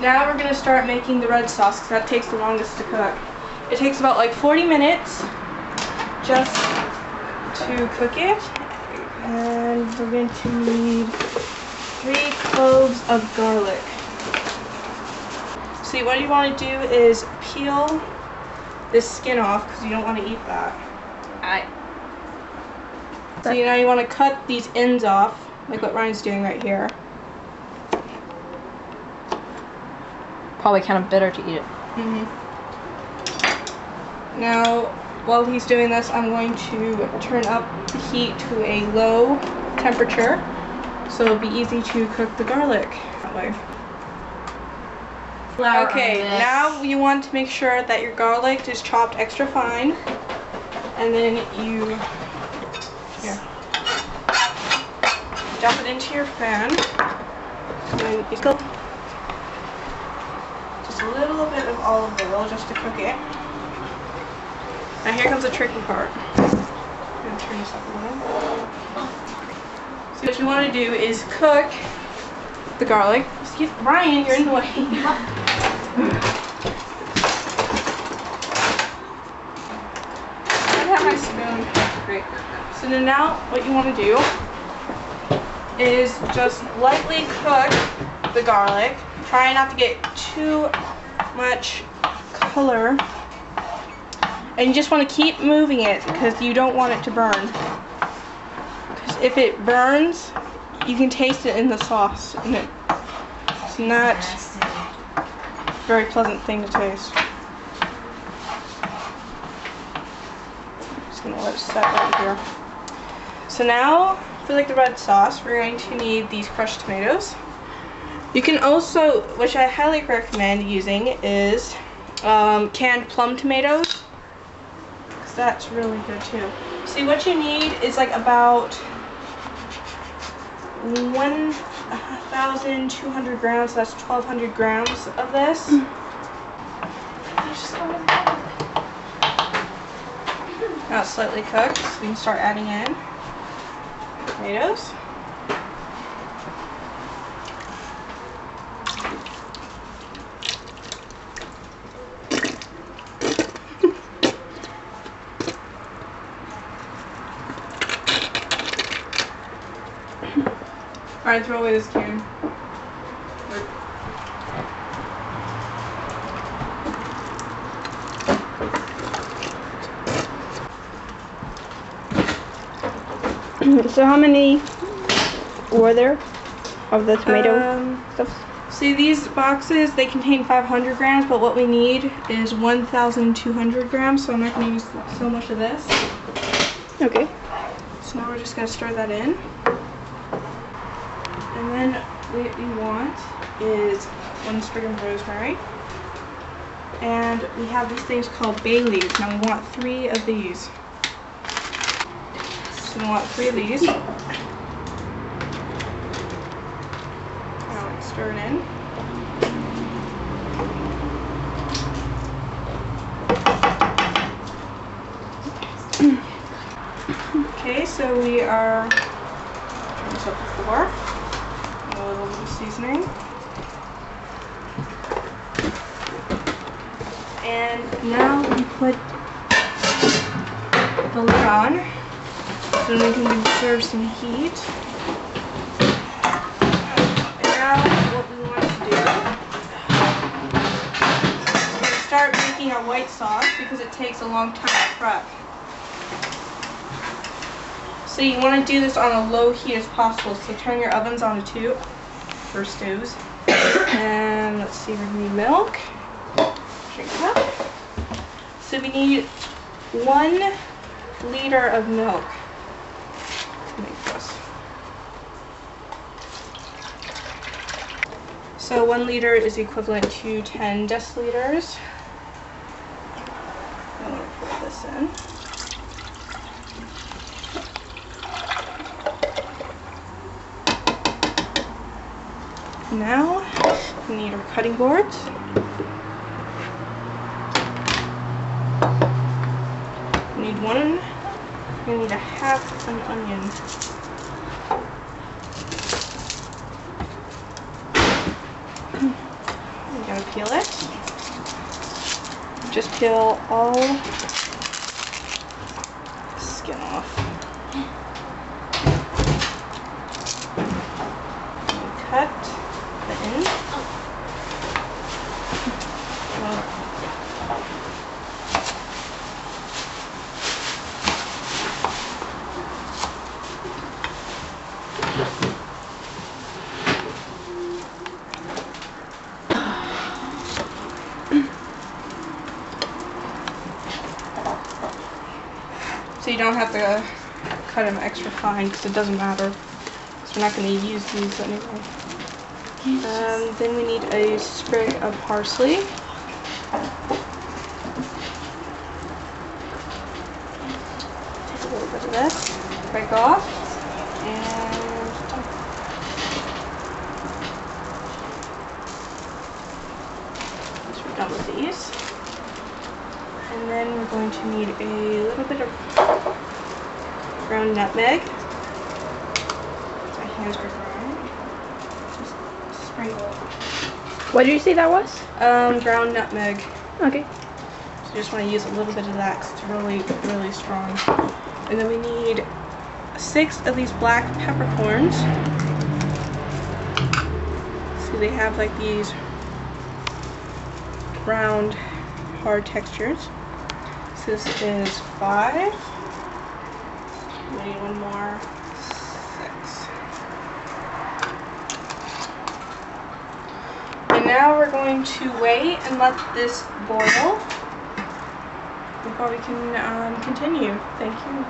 Now we're going to start making the red sauce because that takes the longest to cook. It takes about like 40 minutes just to cook it. And we're going to need 3 cloves of garlic. See, what you want to do is peel this skin off because you don't want to eat that. So now you want to cut these ends off, like what Ryan's doing right here. Probably kind of bitter to eat it. Now, while he's doing this, I'm going to turn up the heat to a low temperature so it'll be easy to cook the garlic that way. Okay, now you want to make sure that your garlic is chopped extra fine, and then you dump it into your pan, and then you go just a little bit of olive oil just to cook it. Now here comes the tricky part. I'm going to turn this up a little. So what you want to do is cook the garlic. Excuse Ryan, you're in the way. I have my spoon. Great. So now what you want to do is just lightly cook the garlic. Try not to get too much color. And you just want to keep moving it because you don't want it to burn. Because if it burns, you can taste it in the sauce. And it's not a very pleasant thing to taste. Just going to let it set right here. So now, for like the red sauce, we're going to need these crushed tomatoes. You can also, which I highly recommend using, is canned plum tomatoes. Because that's really good too. See, what you need is like about 1,200 grams, so that's 1,200 grams of this. Now it's slightly cooked, so we can start adding in tomatoes. Alright, throw away this can. So how many were there of the tomato stuff? See, these boxes, they contain 500 grams, but what we need is 1,200 grams, so I'm not going to use so much of this. Okay. So now we're just going to stir that in. And then what we want is 1 sprig of rosemary. And we have these things called Bayleaves. Now we want 3 of these. So we want 3 of these. Now let's stir it in. Okay, so we are turn this up to 4. A little bit of seasoning. And now we put the lid on so we can serve some heat. And now what we want to do is start making our white sauce because it takes a long time to prep. So you want to do this on a low heat as possible. So turn your ovens on to 2 for stews. And let's see, we need milk. Shake it up. So we need 1 liter of milk to make this. So 1 liter is equivalent to 10 deciliters. I'm going to put this in. Now, we need our cutting boards. We need 1, we need a half an onion. how to peel it. Just peel all the skin off. Cut the end. So you don't have to cut them extra fine because it doesn't matter. Because we're not going to use these anyway. Then we need a sprig of parsley. Take a little bit of this, break off, and once we're done with these. And then we're going to need a little bit of ground nutmeg. My hands are ground. Just sprinkle. What did you say that was? Ground nutmeg. Okay. So you just want to use a little bit of that because it's really, really strong. And then we need 6 of these black peppercorns. See, they have like these round, hard textures. So this is 5. We need one more. 6. And now we're going to wait and let this boil before we can continue. Thank you.